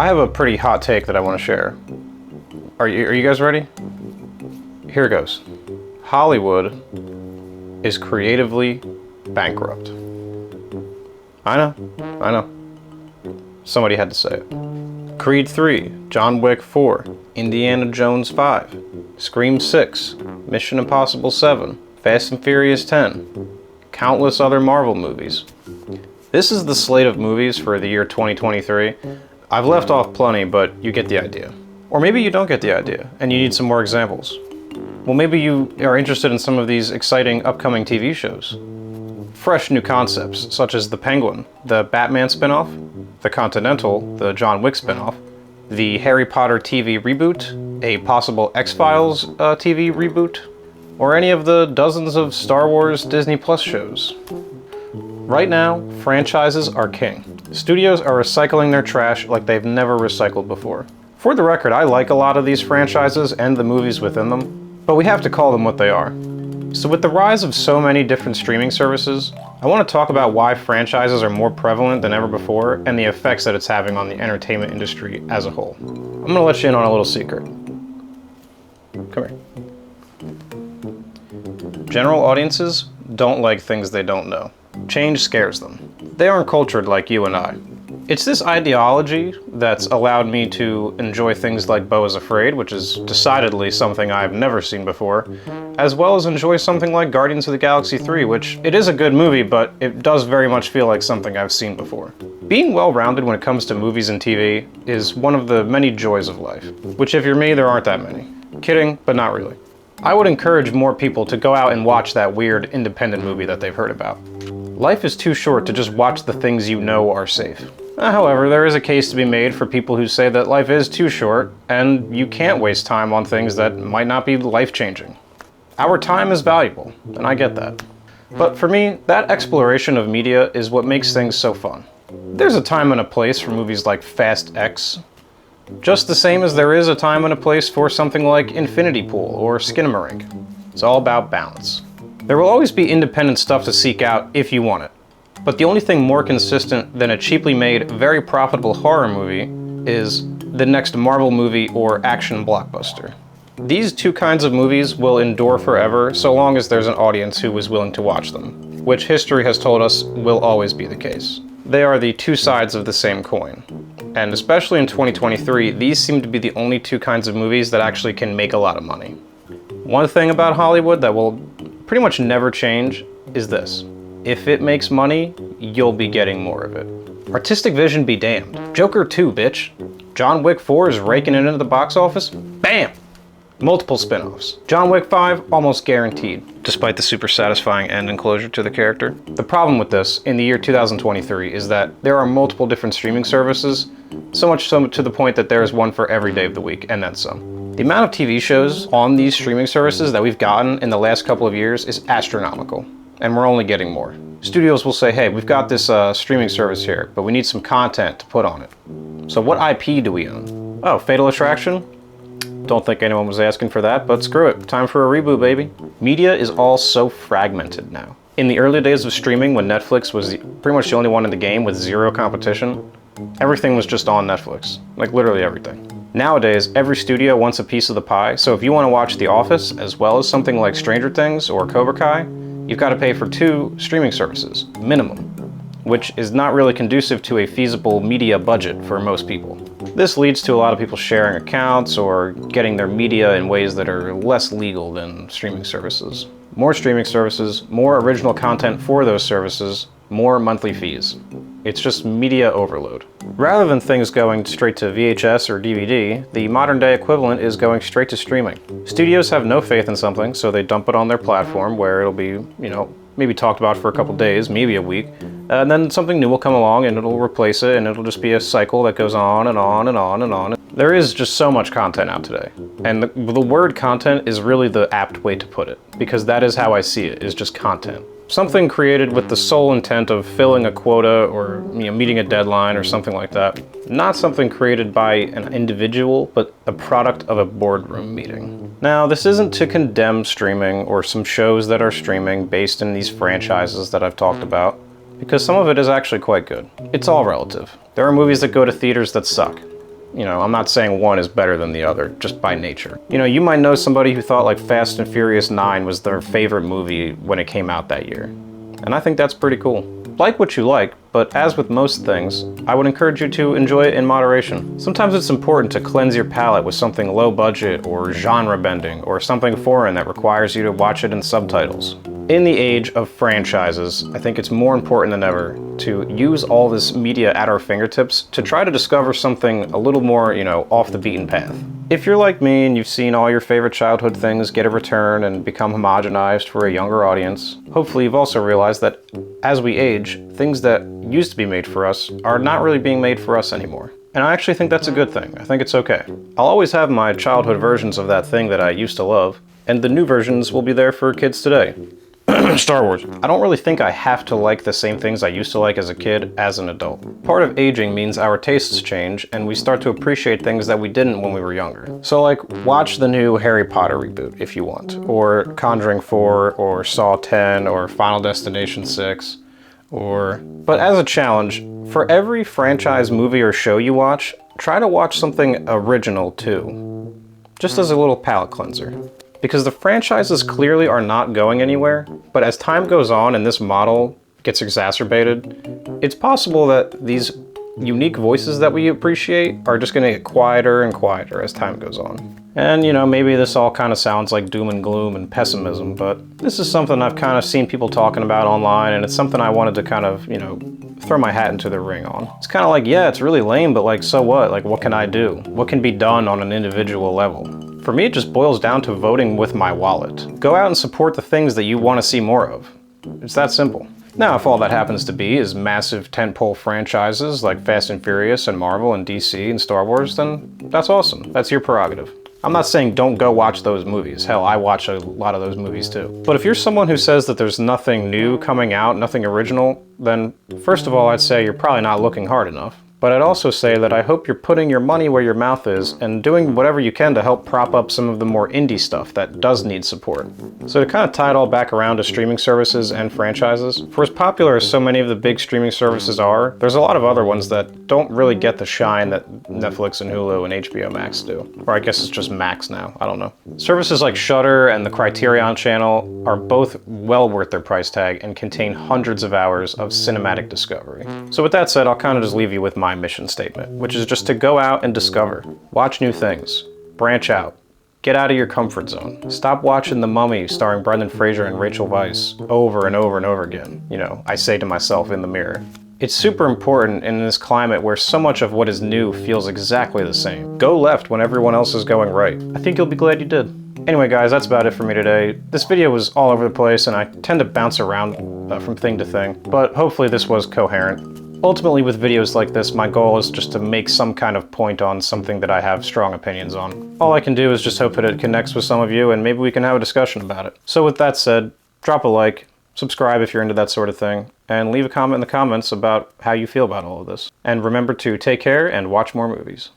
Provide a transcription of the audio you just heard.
I have a pretty hot take that I want to share. Are you guys ready? Here it goes. Hollywood is creatively bankrupt. I know. Somebody had to say it. Creed 3, John Wick 4, Indiana Jones 5, Scream 6, Mission Impossible 7, Fast and Furious 10, countless other Marvel movies. This is the slate of movies for the year 2023. I've left off plenty, but you get the idea. Or maybe you don't get the idea, and you need some more examples. Well, maybe you are interested in some of these exciting upcoming TV shows. Fresh new concepts, such as The Penguin, the Batman spin-off, The Continental, the John Wick spin-off, the Harry Potter TV reboot, a possible X-Files TV reboot, or any of the dozens of Star Wars Disney Plus shows. Right now, franchises are king. Studios are recycling their trash like they've never recycled before. For the record, I like a lot of these franchises and the movies within them, but we have to call them what they are. So with the rise of so many different streaming services, I want to talk about why franchises are more prevalent than ever before and the effects that it's having on the entertainment industry as a whole. I'm going to let you in on a little secret. Come here. General audiences don't like things they don't know. Change scares them. They aren't cultured like you and I. It's this ideology that's allowed me to enjoy things like Beau is Afraid, which is decidedly something I've never seen before, as well as enjoy something like Guardians of the Galaxy 3, which it is a good movie, but it does very much feel like something I've seen before. Being well-rounded when it comes to movies and TV is one of the many joys of life, which if you're me, there aren't that many. Kidding, but not really. I would encourage more people to go out and watch that weird independent movie that they've heard about. Life is too short to just watch the things you know are safe. However, there is a case to be made for people who say that life is too short, and you can't waste time on things that might not be life-changing. Our time is valuable, and I get that. But for me, that exploration of media is what makes things so fun. There's a time and a place for movies like Fast X, just the same as there is a time and a place for something like Infinity Pool or Skinamarink. It's all about balance. There will always be independent stuff to seek out if you want it. But the only thing more consistent than a cheaply made, very profitable horror movie is the next Marvel movie or action blockbuster. These two kinds of movies will endure forever so long as there's an audience who is willing to watch them, which history has told us will always be the case. They are the two sides of the same coin. And especially in 2023, these seem to be the only two kinds of movies that actually can make a lot of money. One thing about Hollywood that will pretty much never change is this. If it makes money, you'll be getting more of it. Artistic vision be damned. Joker 2, bitch. John Wick 4 is raking it into the box office. Bam! Multiple spin-offs. John Wick 5, almost guaranteed, despite the super satisfying end and closure to the character. The problem with this, in the year 2023, is that there are multiple different streaming services, so much so to the point that there is one for every day of the week, and then some. The amount of TV shows on these streaming services that we've gotten in the last couple of years is astronomical. And we're only getting more. Studios will say, hey, we've got this streaming service here, but we need some content to put on it. So what IP do we own? Oh, Fatal Attraction? Don't think anyone was asking for that, but screw it. Time for a reboot, baby. Media is all so fragmented now. In the early days of streaming, when Netflix was pretty much the only one in the game with zero competition, everything was just on Netflix. Like literally everything. Nowadays, every studio wants a piece of the pie, so if you want to watch The Office, as well as something like Stranger Things or Cobra Kai, you've got to pay for 2 streaming services, minimum, which is not really conducive to a feasible media budget for most people. This leads to a lot of people sharing accounts or getting their media in ways that are less legal than streaming services. More streaming services, more original content for those services, more monthly fees. It's just media overload. Rather than things going straight to VHS or DVD, the modern day equivalent is going straight to streaming. Studios have no faith in something, so they dump it on their platform where it'll be, maybe talked about for a couple days, maybe a week, and then something new will come along and it'll replace it, and it'll just be a cycle that goes on and on and on and on. There is just so much content out today. And the word content is really the apt way to put it, because that is how I see it, is just content. Something created with the sole intent of filling a quota or meeting a deadline or something like that. Not something created by an individual, but a product of a boardroom meeting. Now, this isn't to condemn streaming or some shows that are streaming based in these franchises that I've talked about, because some of it is actually quite good. It's all relative. There are movies that go to theaters that suck. You know, I'm not saying one is better than the other, just by nature. You know, you might know somebody who thought like Fast and Furious 9 was their favorite movie when it came out that year. And I think that's pretty cool. Like what you like, but as with most things, I would encourage you to enjoy it in moderation. Sometimes it's important to cleanse your palate with something low budget or genre bending or something foreign that requires you to watch it in subtitles. In the age of franchises, I think it's more important than ever to use all this media at our fingertips to try to discover something a little more, you know, off the beaten path. If you're like me and you've seen all your favorite childhood things get a return and become homogenized for a younger audience, hopefully you've also realized that as we age, things that used to be made for us are not really being made for us anymore. And I actually think that's a good thing. I think it's okay. I'll always have my childhood versions of that thing that I used to love, and the new versions will be there for kids today. Star Wars. I don't really think I have to like the same things I used to like as a kid as an adult. Part of aging means our tastes change and we start to appreciate things that we didn't when we were younger. So like, watch the new Harry Potter reboot if you want, or Conjuring 4, or Saw 10, or Final Destination 6, But as a challenge, for every franchise movie or show you watch, try to watch something original too. Just as a little palate cleanser. Because the franchises clearly are not going anywhere, but as time goes on and this model gets exacerbated, it's possible that these unique voices that we appreciate are just going to get quieter and quieter as time goes on. And you know, maybe this all kind of sounds like doom and gloom and pessimism, but this is something I've kind of seen people talking about online, and it's something I wanted to kind of, you know, throw my hat into the ring on. It's kind of like, yeah, it's really lame, but like, so what? Like, what can I do? What can be done on an individual level? For me, it just boils down to voting with my wallet. Go out and support the things that you want to see more of. It's that simple. Now, if all that happens to be is massive tentpole franchises like Fast and Furious and Marvel and DC and Star Wars, then that's awesome. That's your prerogative. I'm not saying don't go watch those movies. Hell, I watch a lot of those movies too. But if you're someone who says that there's nothing new coming out, nothing original, then first of all, I'd say you're probably not looking hard enough. But I'd also say that I hope you're putting your money where your mouth is and doing whatever you can to help prop up some of the more indie stuff that does need support. So to kind of tie it all back around to streaming services and franchises, for as popular as so many of the big streaming services are, there's a lot of other ones that don't really get the shine that Netflix and Hulu and HBO Max do. Or I guess it's just Max now, I don't know. Services like Shudder and the Criterion Channel are both well worth their price tag and contain hundreds of hours of cinematic discovery. So with that said, I'll kind of just leave you with my mission statement, which is just to go out and discover. Watch new things. Branch out. Get out of your comfort zone. Stop watching The Mummy starring Brendan Fraser and Rachel Weisz over and over and over again. You know, I say to myself in the mirror. It's super important in this climate where so much of what is new feels exactly the same. Go left when everyone else is going right. I think you'll be glad you did. Anyway guys, that's about it for me today. This video was all over the place and I tend to bounce around from thing to thing, but hopefully this was coherent. Ultimately, with videos like this, my goal is just to make some kind of point on something that I have strong opinions on. All I can do is just hope that it connects with some of you and maybe we can have a discussion about it. So with that said, drop a like, subscribe if you're into that sort of thing, and leave a comment in the comments about how you feel about all of this. And remember to take care and watch more movies.